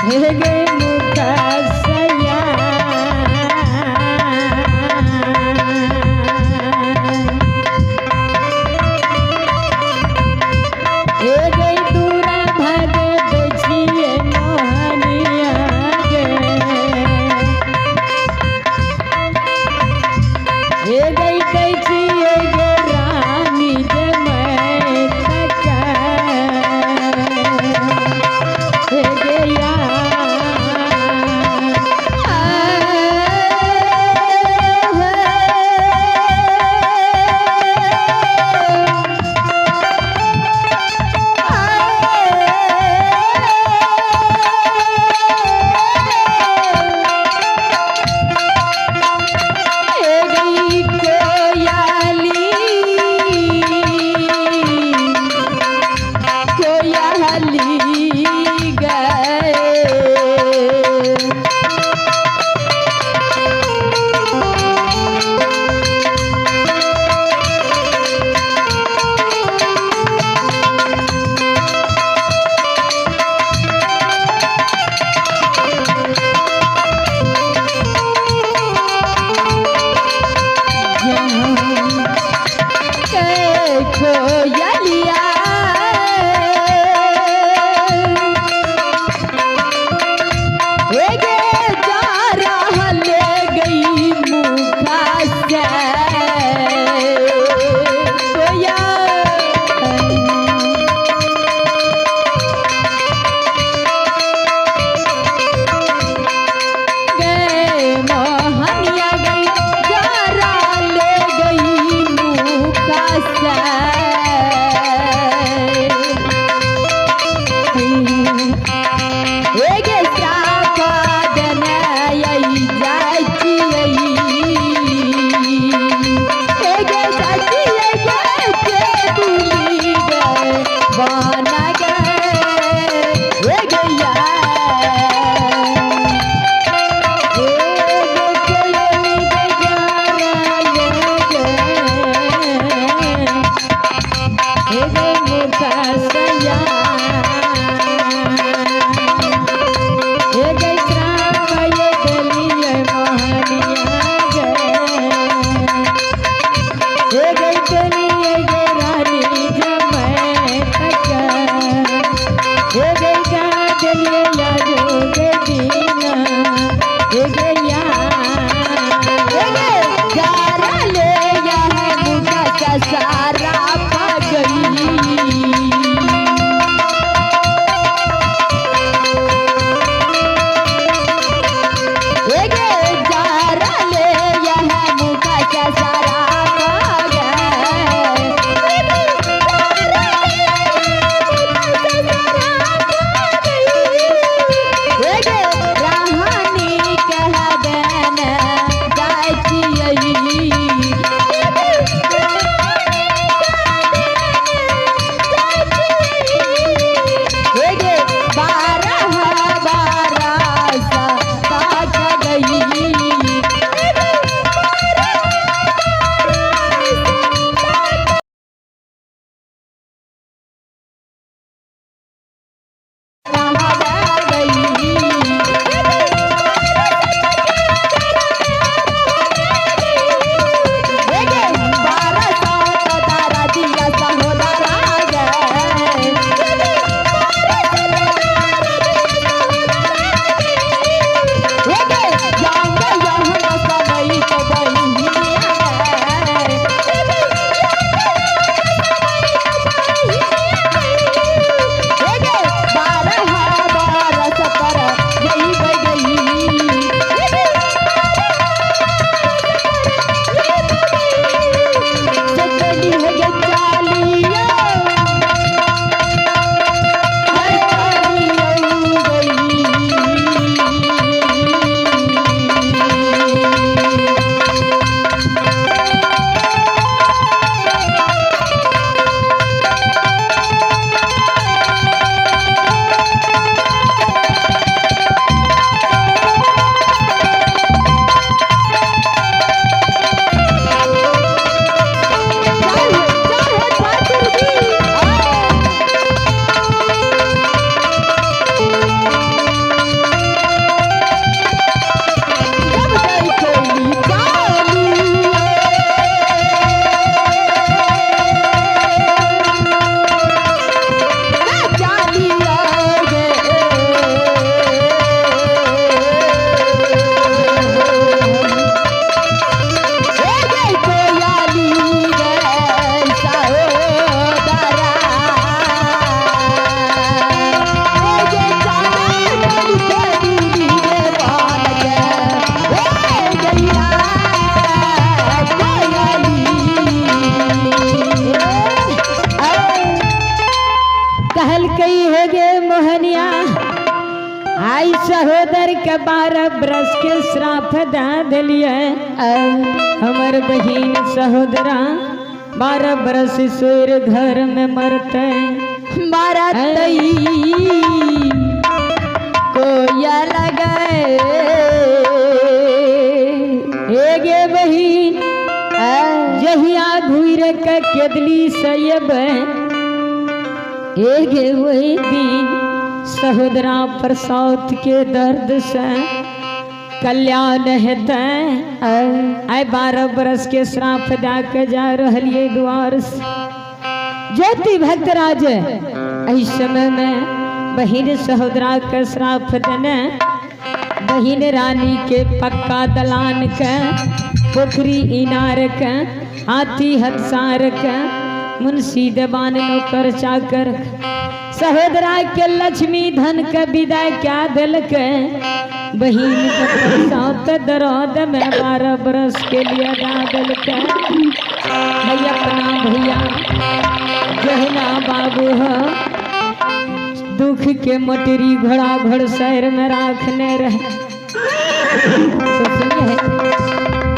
हे गए मुखसया हे गई दूरा भागे बचिए मोहनिया गे हे गई बचिए गे रानी जमै तका हे गया कोयाली गा आई सहोदर के 12 बरस के श्राप दे दिलिए हमर बहिन सहोदरा 12 बरस सोर घर में मरते 12 कोया लगे एगे बहिन जहिया घूर के केदली सयब एगे वही दिन सहोदरा प्रसौत के दर्द से कल्याण हेतै आय 12 बरस के श्राप दा के जा रहलिए द्वार से ज्योति भक्तराज एहि समय में बहिन सहोदरा के श्राप देने बहिन रानी के पक्का दलान के पोखरी इनार के हाथी हथसार के मुंशी देवान नौकर चाकर सहोदरा के लक्ष्मी धन के विदाई क्या दिल के बहिन के साथ दरद में 12 बरस के लिए दिल के भैया अपना भैया जहना बाबू है दुख के मटरी घोड़ा घोड़ शहर में रखने रहे। तो सुनिए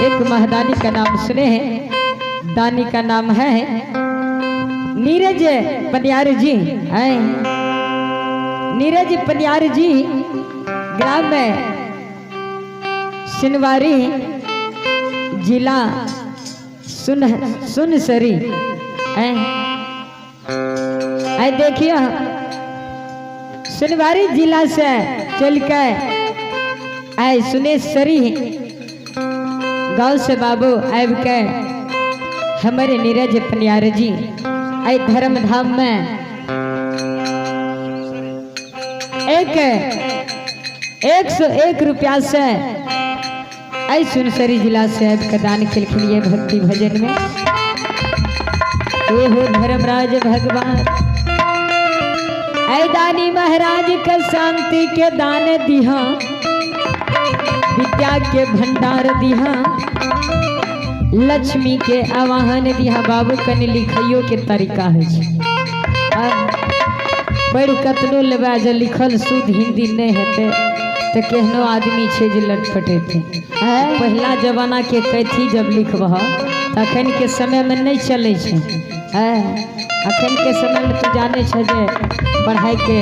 एक महदानी का नाम सुने हैं, दानी का नाम है नीरज पनियार जी है। नीरज पनियार जी ग्राम में सिनवारी जिला सुनसरी है। देखिए सिनवारी जिला से चल के आए सुनेश्वरी गांव से बाबू आब के हमारे नीरज पनियार जी आए धर्म धाम में 101 रुपया से आई सुनसरी जिला से आब के दान खिलखिलिए भक्ति भजन में ये हो धर्मराज भगवान ऐ दानी महाराज के शांति के दान दिहा विद्या के भंडार दिहा लक्ष्मी के आवाहन दिहा। बाबू कने लिखियो के तरीका है पढ़ कतनो लेवा जो लिखल शुद्ध हिंदी नहीं हेते तो केहनो आदमी छे जे लटपटे थे। पहला जमाना के कैथी जब लिखबह तखन के समय में नहीं चले छे। अखन के समय में तू जाने छे जे पढ़ाई के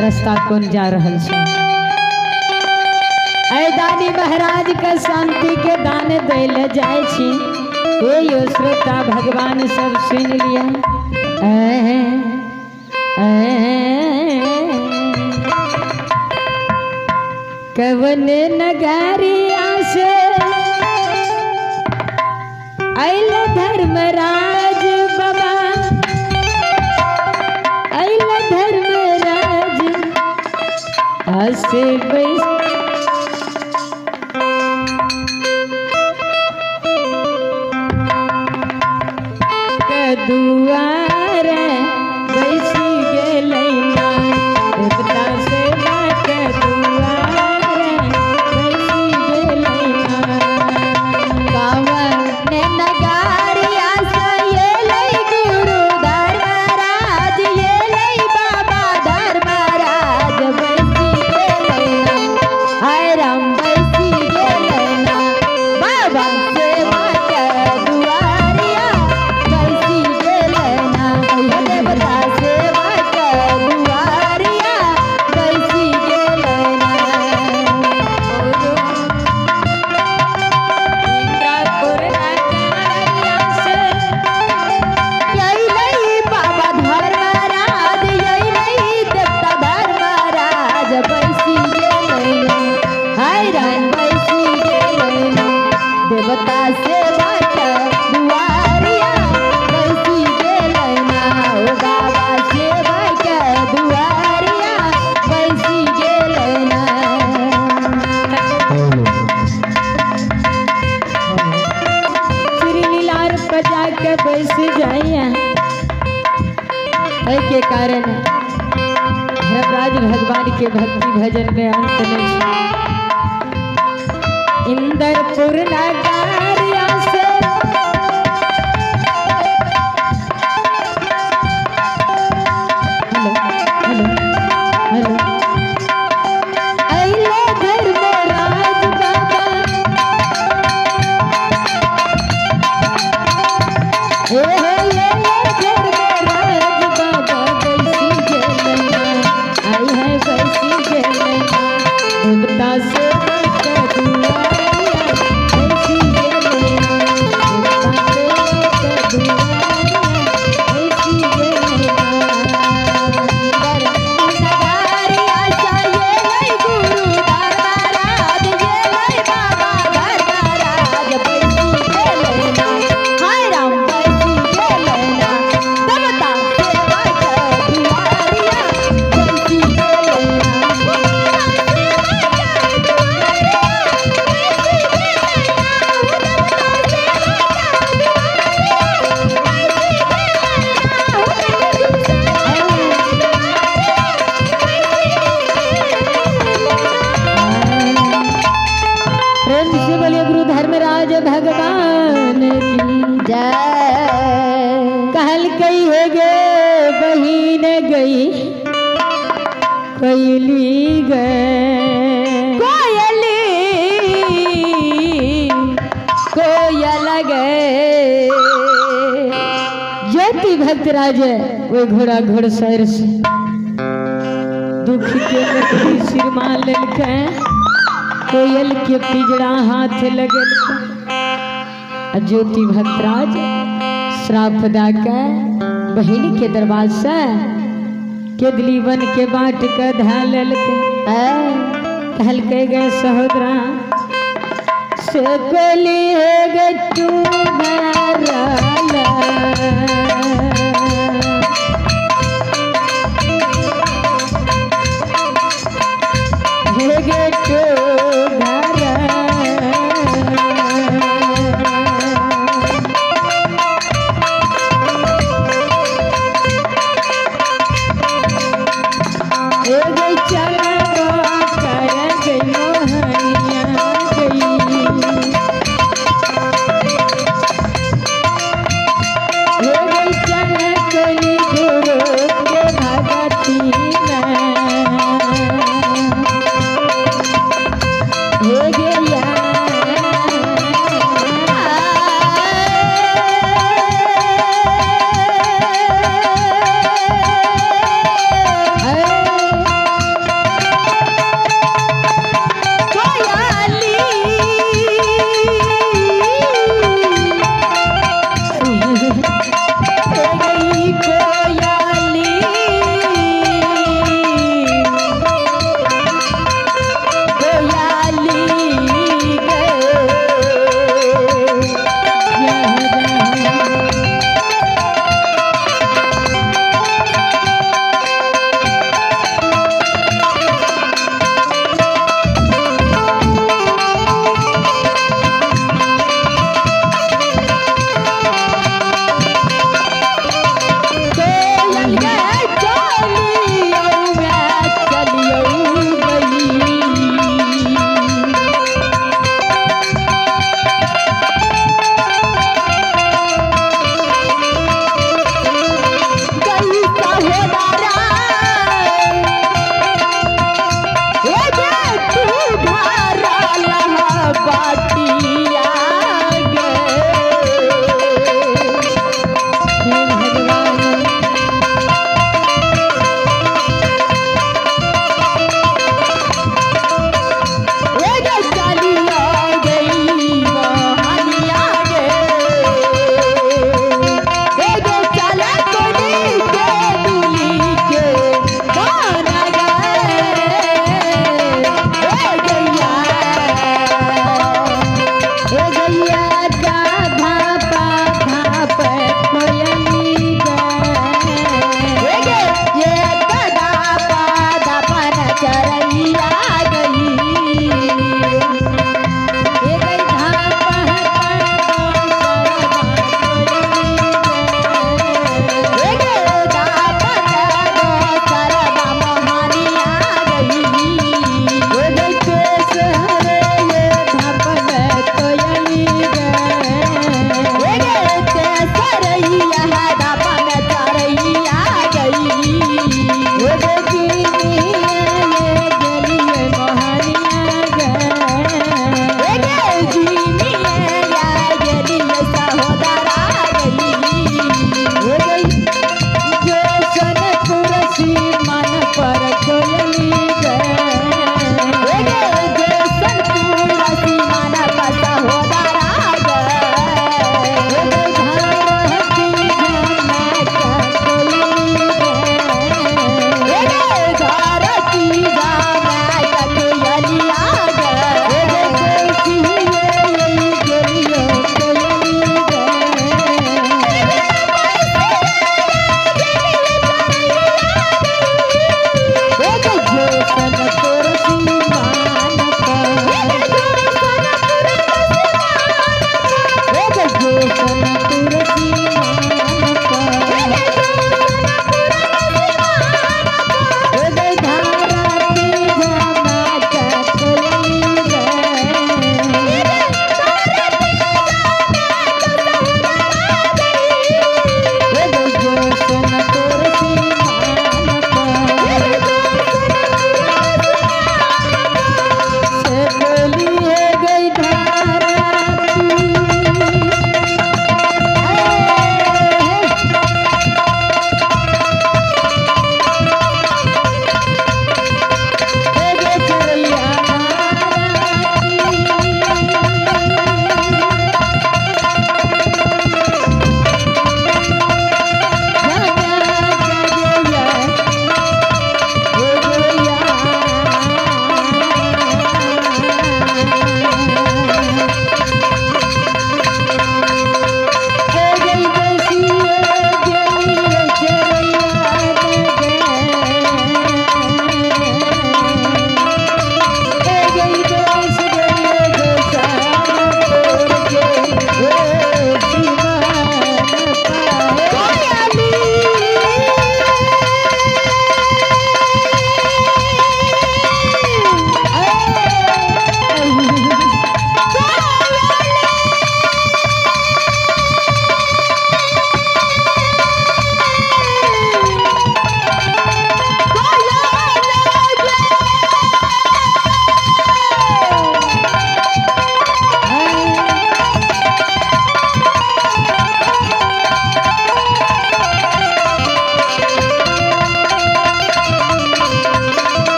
रास्ता कौन जा रहल छे। ऐ दानी महाराज के शांति के दान दैल जाय छी हे यो श्रोता भगवान सब सुन लिया। कवन नगरिया से आइल धर्मराज बाबा आइल धर्मराज हसे दुआर बैसी गेलैना देवता से बाके दुआर बैसी गेलैना। कवन नगरिया से येलै गुरु धर्मराज येलै बाबा धर्मराज बैसी गेलैना हाय राम बैसी गेलैना बाबा सेवा के दुआरिया बैसी गेलैना देवता सेवा के दुआरिया बैसी गेलैना। येलै बाबा धर्मराज येलै देवता धर्मराज बैसी गेलैना हाय राम बैसी गेलैना देवता सेवा के दुआरिया बैसी गेलैना ओ बाबा सेवा के दुआरिया बैसी गेलैना। श्री लीलार बजा के बैस जाइए के कारण धर्मराज भगवान के भक्ति भजन में अंत नहीं है। इंद्रपुर नगरिया से हेलो हेलो हेलो भगवान की जय। कहल कई है गे बहिन गई कोयली गए कोयली कोयल गए। ज्योति भक्त राजे वो घोड़ा घोड़सर से दुख के लकड़ी सिर मान लेलकै कोयल के पिजड़ा हाथ लगल ज्योति भक्तराज श्राप दा के बहिन के दरबार से केदली बन के बाट के धा लेलकै कहलकै गए सहोदरा से कोली है गे तू घराला चल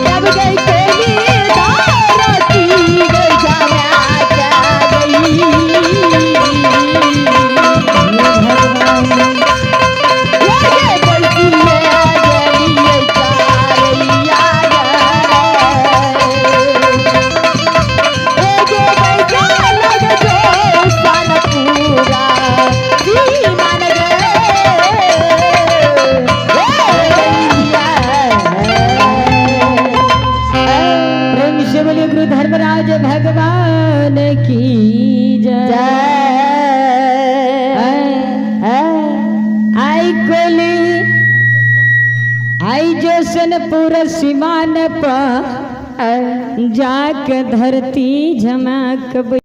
जब गई कोली दारती गई जाना जा गई ये बलती है जलिए चारैया गए ये बैठा लग जो सन पूरा मान प्रेम से बोलिए गुरु धर्मराज भगवान की जय। आई कोली आई जो सनपुर सीमान पर जाक धरती झमक